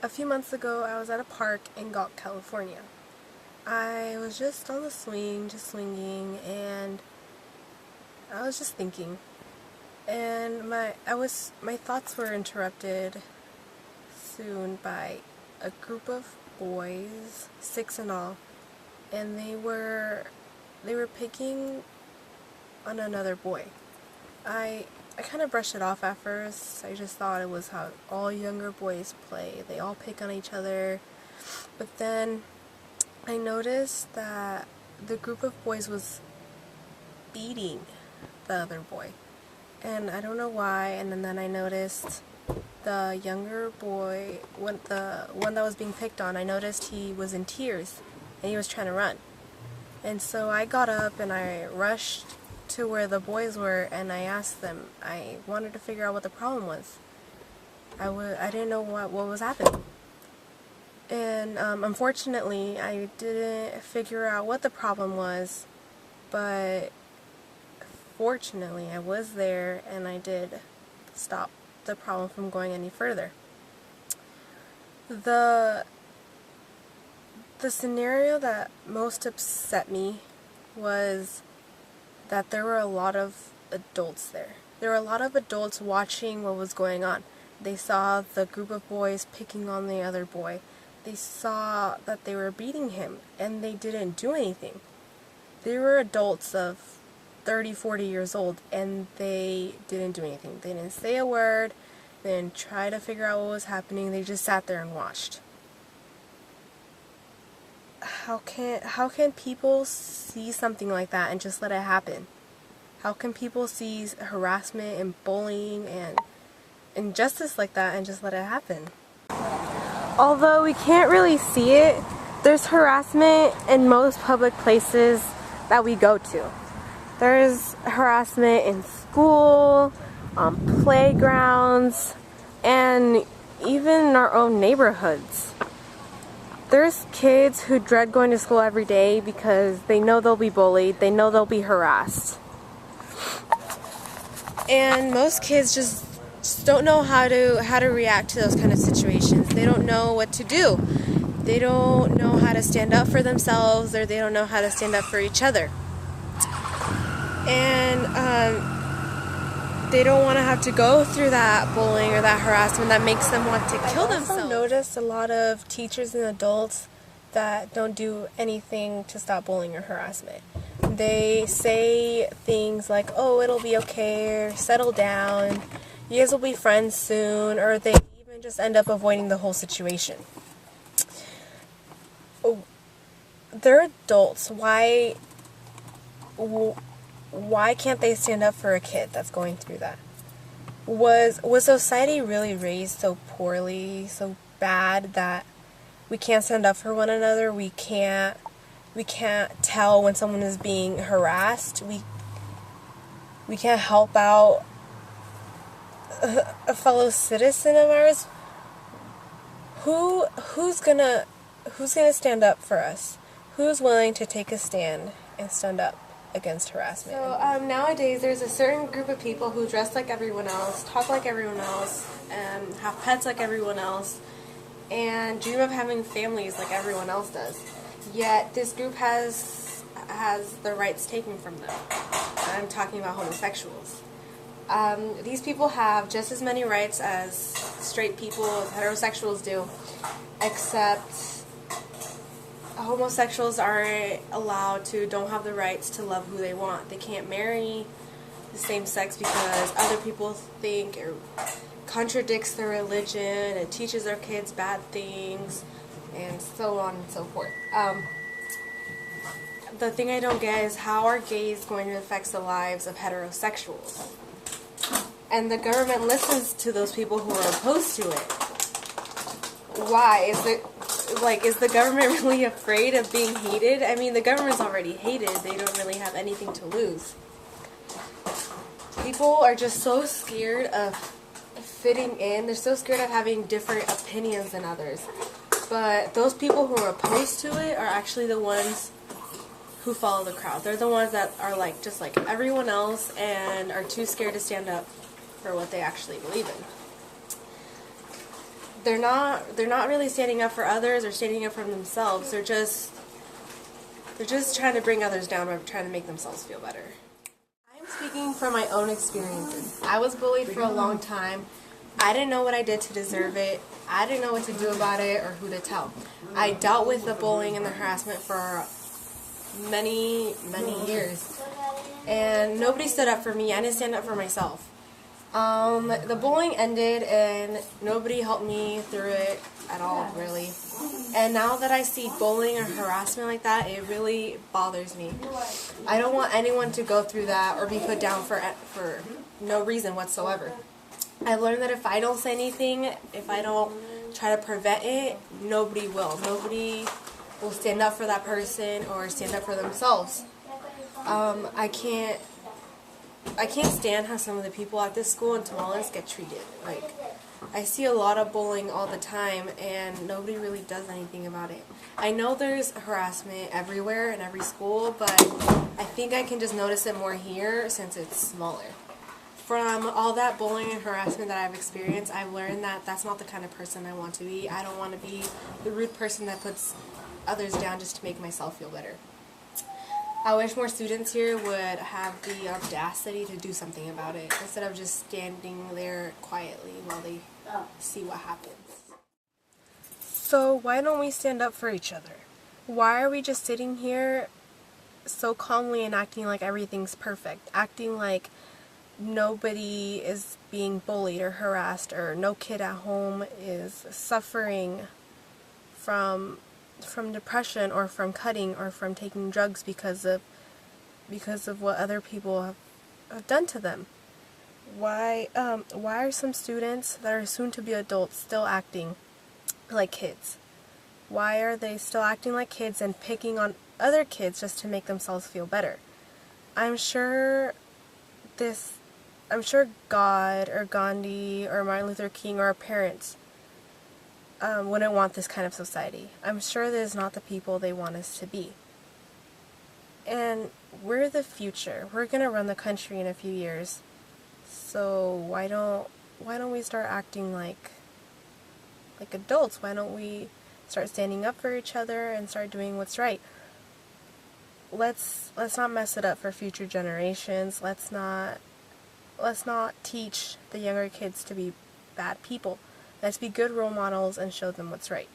A few months ago, I was at a park in Galt, California. I was just on the swing, just swinging, and I was just thinking. And my thoughts were interrupted soon by a group of boys, 6 in all, and they were picking on another boy. I kind of brushed it off at first. I just thought it was how all younger boys play. They all pick on each other. But then I noticed that the group of boys was beating the other boy. And I don't know why. And then I noticed the younger boy, the one that was being picked on, I noticed he was in tears and he was trying to run. And so I got up and I rushed to where the boys were, and I asked them. I wanted to figure out what the problem was. I didn't know what was happening. And unfortunately, I didn't figure out what the problem was, but fortunately, I was there and I did stop the problem from going any further. The scenario that most upset me was that there were a lot of adults there. There were a lot of adults watching what was going on. They saw the group of boys picking on the other boy. They saw that they were beating him, and they didn't do anything. They were adults of 30, 40 years old, and they didn't do anything. They didn't say a word. They didn't try to figure out what was happening. They just sat there and watched. How can people see something like that and just let it happen? How can people see harassment and bullying and injustice like that and just let it happen? Although we can't really see it, there's harassment in most public places that we go to. There's harassment in school, on playgrounds, and even in our own neighborhoods. There's kids who dread going to school every day because they know they'll be bullied, they know they'll be harassed. And most kids just don't know how to react to those kind of situations. They don't know what to do. They don't know how to stand up for themselves, or they don't know how to stand up for each other. And they don't want to have to go through that bullying or that harassment that makes them want to kill themselves. I've also noticed a lot of teachers and adults that don't do anything to stop bullying or harassment. They say things like, oh, it'll be okay, or settle down, you guys will be friends soon, or they even just end up avoiding the whole situation. Oh, they're adults. Why can't they stand up for a kid that's going through that? Was society really raised so poorly, so bad, that we can't stand up for one another? We can't tell when someone is being harassed. We can't help out a fellow citizen of ours. Who's gonna stand up for us? Who's willing to take a stand and stand up against harassment? So nowadays there's a certain group of people who dress like everyone else, talk like everyone else, and have pets like everyone else, and dream of having families like everyone else does. Yet this group has their rights taken from them. I'm talking about homosexuals. These people have just as many rights as straight people, as heterosexuals do, except homosexuals don't have the rights to love who they want. They can't marry the same sex because other people think it contradicts their religion and teaches their kids bad things, and so on and so forth. The thing I don't get is how are gays going to affect the lives of heterosexuals? And the government listens to those people who are opposed to it. Why? Is the government really afraid of being hated? I mean, the government's already hated. They don't really have anything to lose. People are just so scared of fitting in. They're so scared of having different opinions than others. But those people who are opposed to it are actually the ones who follow the crowd. They're the ones that are just like everyone else and are too scared to stand up for what they actually believe in. they're not really standing up for others or standing up for themselves. They're just trying to bring others down by trying to make themselves feel better. I'm speaking from my own experiences. I was bullied for a long time. I didn't know what I did to deserve it. I didn't know what to do about it or who to tell. I dealt with the bullying and the harassment for many years. And nobody stood up for me. I didn't stand up for myself. The bullying ended and nobody helped me through it at all, really. And now that I see bullying or harassment like that, it really bothers me. I don't want anyone to go through that or be put down for no reason whatsoever. I learned that if I don't say anything, if I don't try to prevent it, nobody will. Nobody will stand up for that person or stand up for themselves. I can't stand how some of the people at this school in Tamales get treated. Like, I see a lot of bullying all the time, and nobody really does anything about it. I know there's harassment everywhere in every school, but I think I can just notice it more here since it's smaller. From all that bullying and harassment that I've experienced, I've learned that that's not the kind of person I want to be. I don't want to be the rude person that puts others down just to make myself feel better. I wish more students here would have the audacity to do something about it instead of just standing there quietly while they see what happens. So why don't we stand up for each other? Why are we just sitting here so calmly and acting like everything's perfect? Acting like nobody is being bullied or harassed, or no kid at home is suffering from depression or from cutting or from taking drugs because of what other people have done to them. Why are some students that are soon to be adults still acting like kids? Why are they still acting like kids and picking on other kids just to make themselves feel better? I'm sure God or Gandhi or Martin Luther King or our parents wouldn't want this kind of society. I'm sure that is not the people they want us to be. And we're the future. We're going to run the country in a few years. So why don't we start acting like adults? Why don't we start standing up for each other and start doing what's right? Let's not mess it up for future generations. Let's not teach the younger kids to be bad people. Let's be good role models and show them what's right.